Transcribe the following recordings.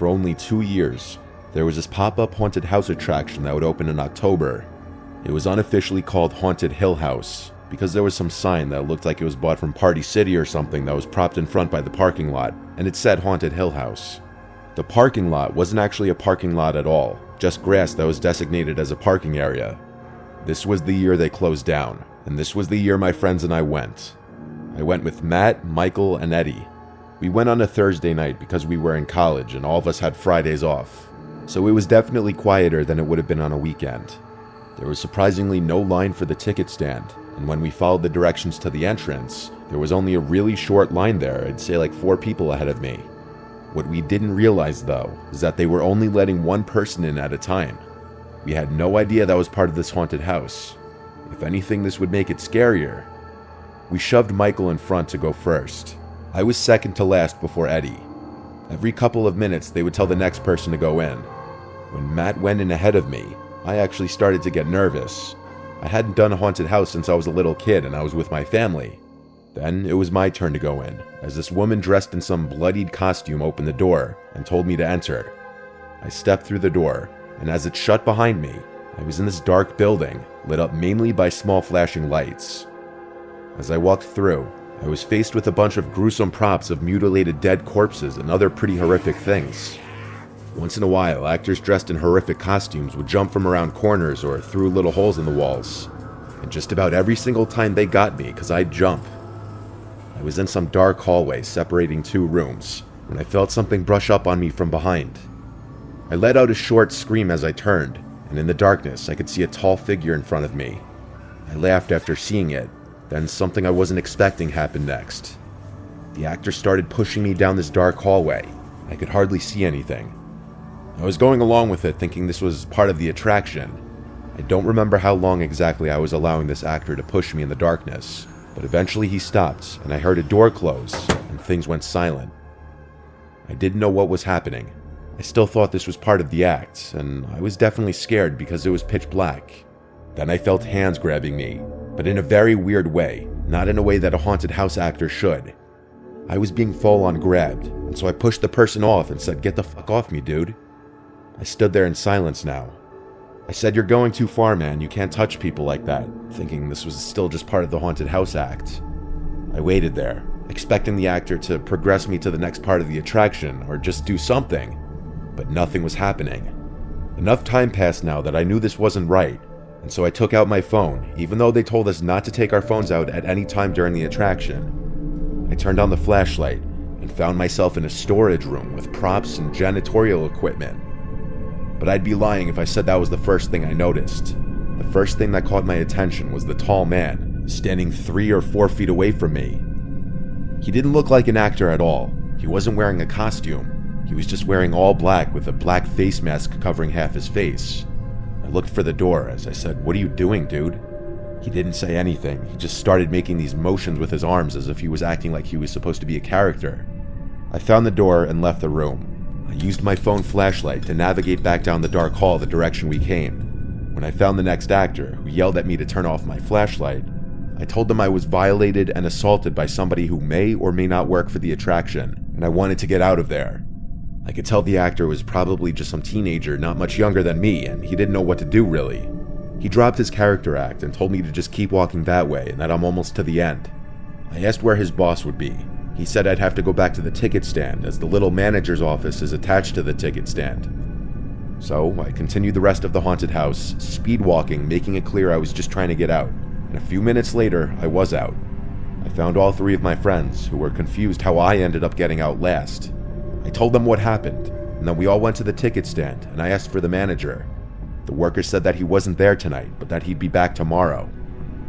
for only 2 years, there was this pop-up haunted house attraction that would open in October. It was unofficially called Haunted Hill House, because there was some sign that looked like it was bought from Party City or something that was propped in front by the parking lot, and it said Haunted Hill House. The parking lot wasn't actually a parking lot at all, just grass that was designated as a parking area. This was the year they closed down, and this was the year my friends and I went. I went with Matt, Michael, and Eddie. We went on a Thursday night because we were in college and all of us had Fridays off, so it was definitely quieter than it would have been on a weekend. There was surprisingly no line for the ticket stand, and when we followed the directions to the entrance, there was only a really short line there. I'd say like 4 people ahead of me. What we didn't realize though, is that they were only letting one person in at a time. We had no idea that was part of this haunted house. If anything, this would make it scarier. We shoved Michael in front to go first. I was second to last before Eddie. Every couple of minutes, they would tell the next person to go in. When Matt went in ahead of me, I actually started to get nervous. I hadn't done a haunted house since I was a little kid and I was with my family. Then it was my turn to go in, as this woman dressed in some bloodied costume opened the door and told me to enter. I stepped through the door, and as it shut behind me, I was in this dark building, lit up mainly by small flashing lights. As I walked through, I was faced with a bunch of gruesome props of mutilated dead corpses and other pretty horrific things. Once in a while, actors dressed in horrific costumes would jump from around corners or through little holes in the walls. And just about every single time they got me because I'd jump. I was in some dark hallway separating 2 rooms when I felt something brush up on me from behind. I let out a short scream as I turned, and in the darkness I could see a tall figure in front of me. I laughed after seeing it, then something I wasn't expecting happened next. The actor started pushing me down this dark hallway. I could hardly see anything. I was going along with it thinking this was part of the attraction. I don't remember how long exactly I was allowing this actor to push me in the darkness, but eventually he stopped and I heard a door close and things went silent. I didn't know what was happening. I still thought this was part of the act, and I was definitely scared because it was pitch black. Then I felt hands grabbing me, but in a very weird way, not in a way that a haunted house actor should. I was being full-on grabbed, and so I pushed the person off and said, "Get the fuck off me, dude." I stood there in silence now. I said, "You're going too far, man. You can't touch people like that," thinking this was still just part of the haunted house act. I waited there, expecting the actor to progress me to the next part of the attraction or just do something, but nothing was happening. Enough time passed now that I knew this wasn't right, and so I took out my phone, even though they told us not to take our phones out at any time during the attraction. I turned on the flashlight and found myself in a storage room with props and janitorial equipment. But I'd be lying if I said that was the first thing I noticed. The first thing that caught my attention was the tall man, standing 3 or 4 feet away from me. He didn't look like an actor at all. He wasn't wearing a costume. He was just wearing all black with a black face mask covering half his face. I looked for the door as I said, "What are you doing, dude?" He didn't say anything. He just started making these motions with his arms as if he was acting like he was supposed to be a character. I found the door and left the room. I used my phone flashlight to navigate back down the dark hall the direction we came. When I found the next actor, who yelled at me to turn off my flashlight, I told them I was violated and assaulted by somebody who may or may not work for the attraction, and I wanted to get out of there. I could tell the actor was probably just some teenager not much younger than me, and he didn't know what to do really. He dropped his character act and told me to just keep walking that way and that I'm almost to the end. I asked where his boss would be. He said I'd have to go back to the ticket stand as the little manager's office is attached to the ticket stand. So I continued the rest of the haunted house, speed walking, making it clear I was just trying to get out. And a few minutes later, I was out. I found all 3 of my friends, who were confused how I ended up getting out last. I told them what happened, and then we all went to the ticket stand, and I asked for the manager. The worker said that he wasn't there tonight, but that he'd be back tomorrow.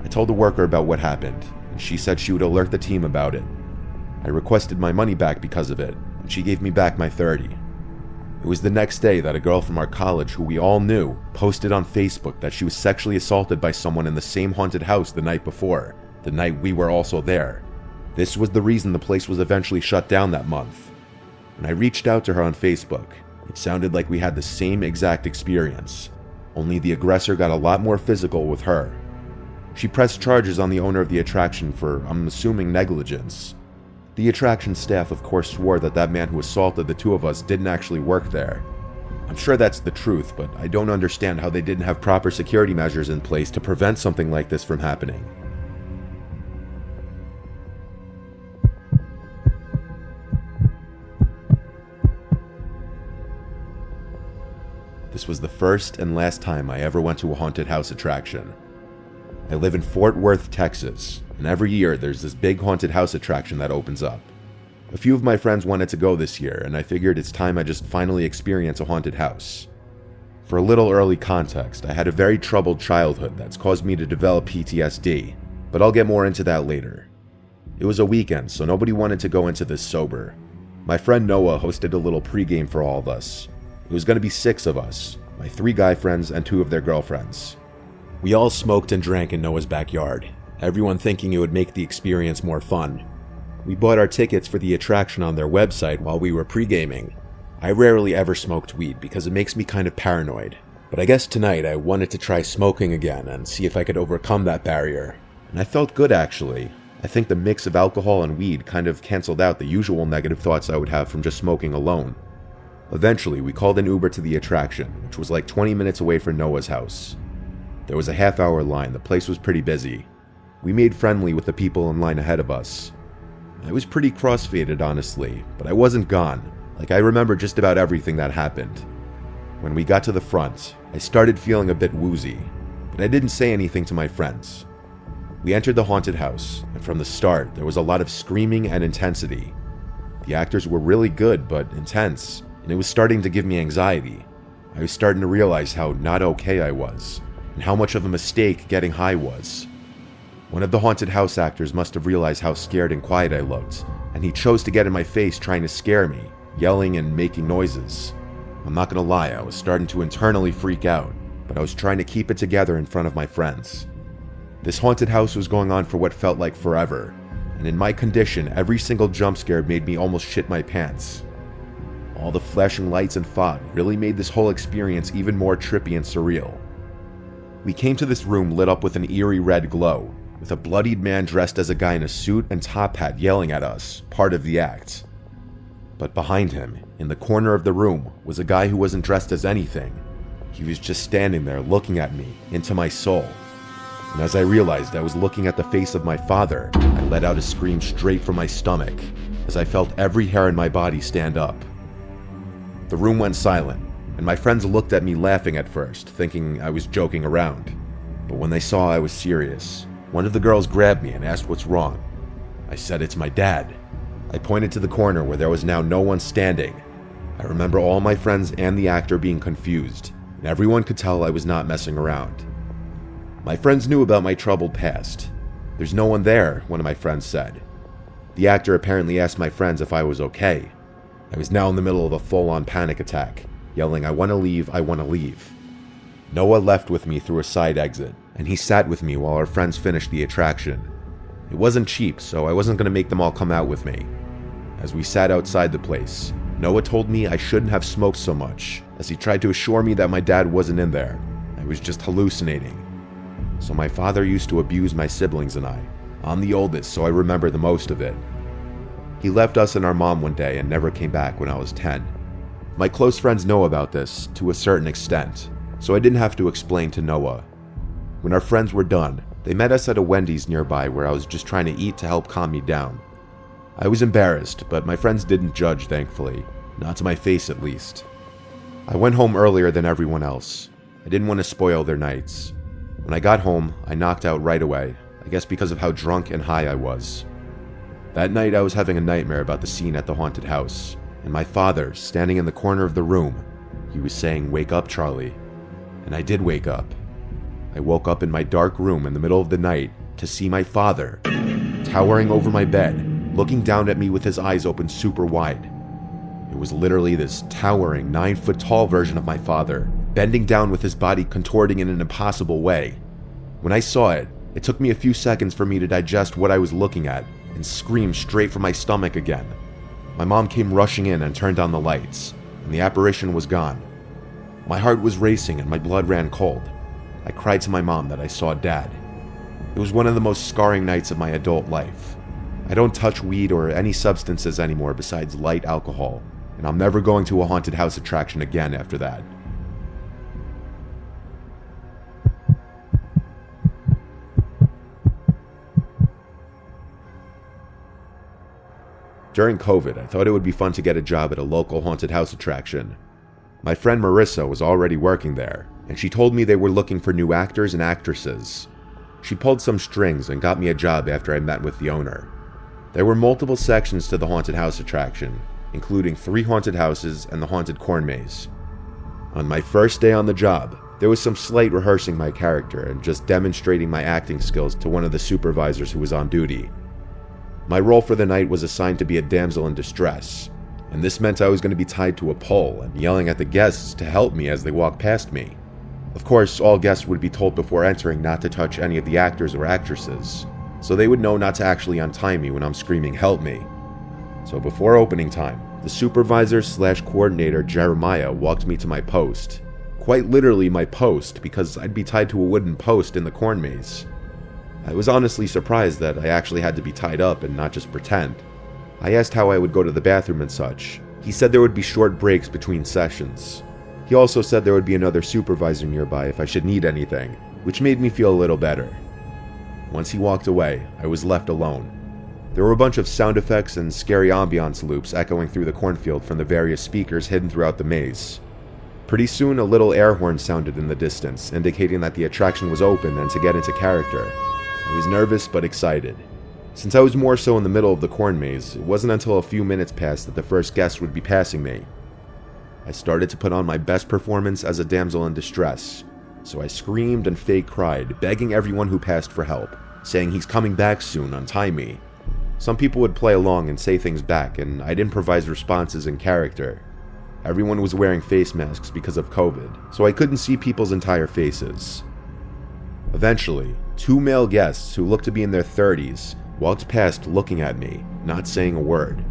I told the worker about what happened, and she said she would alert the team about it. I requested my money back because of it, and she gave me back my $30. It was the next day that a girl from our college who we all knew posted on Facebook that she was sexually assaulted by someone in the same haunted house the night before, the night we were also there. This was the reason the place was eventually shut down that month. When I reached out to her on Facebook, it sounded like we had the same exact experience, only the aggressor got a lot more physical with her. She pressed charges on the owner of the attraction for, I'm assuming, negligence. The attraction staff of course swore that that man who assaulted the two of us didn't actually work there. I'm sure that's the truth, but I don't understand how they didn't have proper security measures in place to prevent something like this from happening. This was the first and last time I ever went to a haunted house attraction. I live in Fort Worth, Texas, and every year there's this big haunted house attraction that opens up. A few of my friends wanted to go this year, and I figured it's time I just finally experience a haunted house. For a little early context, I had a very troubled childhood that's caused me to develop PTSD, but I'll get more into that later. It was a weekend, so nobody wanted to go into this sober. My friend Noah hosted a little pregame for all of us. It was going to be 6 of us, my 3 guy friends and 2 of their girlfriends. We all smoked and drank in Noah's backyard, everyone thinking it would make the experience more fun. We bought our tickets for the attraction on their website while we were pre-gaming. I rarely ever smoked weed because it makes me kind of paranoid, but I guess tonight I wanted to try smoking again and see if I could overcome that barrier. And I felt good actually. I think the mix of alcohol and weed kind of canceled out the usual negative thoughts I would have from just smoking alone. Eventually, we called an Uber to the attraction, which was like 20 minutes away from Noah's house. There was a half-hour line, the place was pretty busy. We made friendly with the people in line ahead of us. I was pretty cross-faded, honestly, but I wasn't gone. Like, I remember just about everything that happened. When we got to the front, I started feeling a bit woozy, but I didn't say anything to my friends. We entered the haunted house, and from the start, there was a lot of screaming and intensity. The actors were really good, but intense, and it was starting to give me anxiety. I was starting to realize how not okay I was, and how much of a mistake getting high was. One of the haunted house actors must have realized how scared and quiet I looked, and he chose to get in my face trying to scare me, yelling and making noises. I'm not gonna lie, I was starting to internally freak out, but I was trying to keep it together in front of my friends. This haunted house was going on for what felt like forever, and in my condition, every single jump scare made me almost shit my pants. All the flashing lights and fog really made this whole experience even more trippy and surreal. We came to this room lit up with an eerie red glow, with a bloodied man dressed as a guy in a suit and top hat yelling at us, part of the act. But behind him, in the corner of the room, was a guy who wasn't dressed as anything. He was just standing there looking at me, into my soul. And as I realized I was looking at the face of my father, I let out a scream straight from my stomach, as I felt every hair in my body stand up. The room went silent, and my friends looked at me laughing at first, thinking I was joking around. But when they saw I was serious, one of the girls grabbed me and asked what's wrong. I said it's my dad. I pointed to the corner where there was now no one standing. I remember all my friends and the actor being confused, and everyone could tell I was not messing around. My friends knew about my troubled past. "There's no one there," one of my friends said. The actor apparently asked my friends if I was okay. I was now in the middle of a full-on panic attack, yelling, "I want to leave, I want to leave." Noah left with me through a side exit, and he sat with me while our friends finished the attraction. It wasn't cheap, so I wasn't going to make them all come out with me. As we sat outside the place, Noah told me I shouldn't have smoked so much, as he tried to assure me that my dad wasn't in there. I was just hallucinating. So my father used to abuse my siblings and I. I'm the oldest, so I remember the most of it. He left us and our mom one day and never came back when I was 10. My close friends know about this, to a certain extent, so I didn't have to explain to Noah. When our friends were done, they met us at a Wendy's nearby where I was just trying to eat to help calm me down. I was embarrassed, but my friends didn't judge, thankfully. Not to my face, at least. I went home earlier than everyone else. I didn't want to spoil their nights. When I got home, I knocked out right away, I guess because of how drunk and high I was. That night I was having a nightmare about the scene at the haunted house, and my father, standing in the corner of the room, he was saying, "Wake up, Charlie." And I did wake up. I woke up in my dark room in the middle of the night to see my father, towering over my bed, looking down at me with his eyes open super wide. It was literally this towering 9-foot-tall version of my father, bending down with his body contorting in an impossible way. When I saw it, it took me a few seconds for me to digest what I was looking at, and scream straight from my stomach again. My mom came rushing in and turned on the lights, and the apparition was gone. My heart was racing and my blood ran cold. I cried to my mom that I saw Dad. It was one of the most scarring nights of my adult life. I don't touch weed or any substances anymore besides light alcohol, and I'm never going to a haunted house attraction again after that. During COVID, I thought it would be fun to get a job at a local haunted house attraction. My friend Marissa was already working there, and she told me they were looking for new actors and actresses. She pulled some strings and got me a job after I met with the owner. There were multiple sections to the haunted house attraction, including 3 haunted houses and the haunted corn maze. On my first day on the job, there was some slight rehearsing my character and just demonstrating my acting skills to one of the supervisors who was on duty. My role for the night was assigned to be a damsel in distress, and this meant I was going to be tied to a pole and yelling at the guests to help me as they walked past me. Of course, all guests would be told before entering not to touch any of the actors or actresses, so they would know not to actually untie me when I'm screaming "help me." So before opening time, the supervisor/coordinator Jeremiah walked me to my post. Quite literally my post, because I'd be tied to a wooden post in the corn maze. I was honestly surprised that I actually had to be tied up and not just pretend. I asked how I would go to the bathroom and such. He said there would be short breaks between sessions. He also said there would be another supervisor nearby if I should need anything, which made me feel a little better. Once he walked away, I was left alone. There were a bunch of sound effects and scary ambiance loops echoing through the cornfield from the various speakers hidden throughout the maze. Pretty soon, a little air horn sounded in the distance, indicating that the attraction was open and to get into character. I was nervous but excited. Since I was more so in the middle of the corn maze, it wasn't until a few minutes passed that the first guest would be passing me. I started to put on my best performance as a damsel in distress, so I screamed and fake cried, begging everyone who passed for help, saying "he's coming back soon, untie me." Some people would play along and say things back, and I'd improvise responses in character. Everyone was wearing face masks because of COVID, so I couldn't see people's entire faces. Eventually, 2 male guests who looked to be in their 30s walked past looking at me, not saying a word.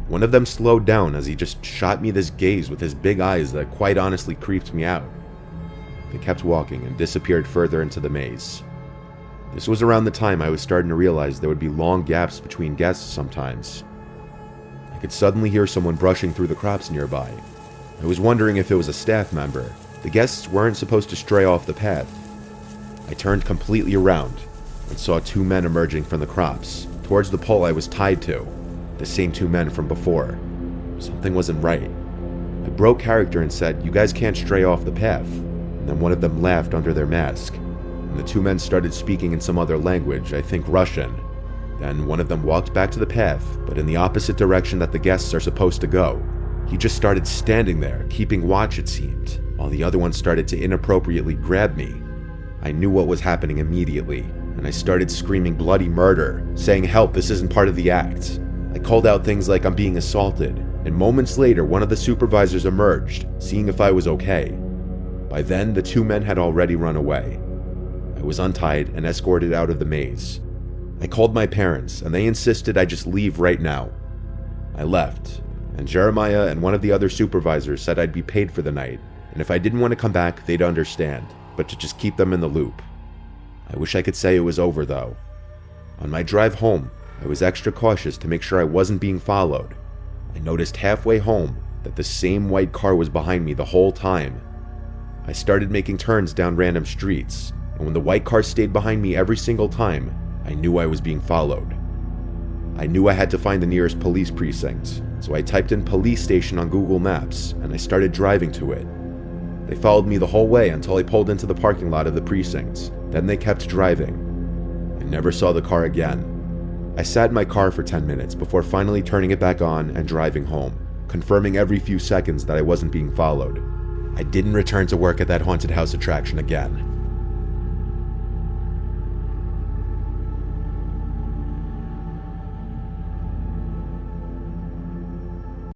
One of them slowed down as he just shot me this gaze with his big eyes that quite honestly creeped me out. They kept walking and disappeared further into the maze. This was around the time I was starting to realize there would be long gaps between guests sometimes. I could suddenly hear someone brushing through the crops nearby. I was wondering if it was a staff member. The guests weren't supposed to stray off the path. I turned completely around and saw 2 men emerging from the crops, towards the pole I was tied to, the same 2 men from before. Something wasn't right. I broke character and said, "You guys can't stray off the path," and then one of them laughed under their mask, and the 2 men started speaking in some other language, I think Russian. Then one of them walked back to the path, but in the opposite direction that the guests are supposed to go. He just started standing there, keeping watch it seemed, while the other one started to inappropriately grab me. I knew what was happening immediately, and I started screaming bloody murder, saying "help, this isn't part of the act." I called out things like "I'm being assaulted," and moments later one of the supervisors emerged, seeing if I was okay. By then, the 2 men had already run away. I was untied and escorted out of the maze. I called my parents, and they insisted I just leave right now. I left, and Jeremiah and one of the other supervisors said I'd be paid for the night, and if I didn't want to come back, they'd understand, but to just keep them in the loop. I wish I could say it was over, though. On my drive home, I was extra cautious to make sure I wasn't being followed. I noticed halfway home that the same white car was behind me the whole time. I started making turns down random streets, and when the white car stayed behind me every single time, I knew I was being followed. I knew I had to find the nearest police precinct, so I typed in police station on Google Maps, and I started driving to it. They followed me the whole way until I pulled into the parking lot of the precinct. Then they kept driving. I never saw the car again. I sat in my car for 10 minutes before finally turning it back on and driving home, confirming every few seconds that I wasn't being followed. I didn't return to work at that haunted house attraction again.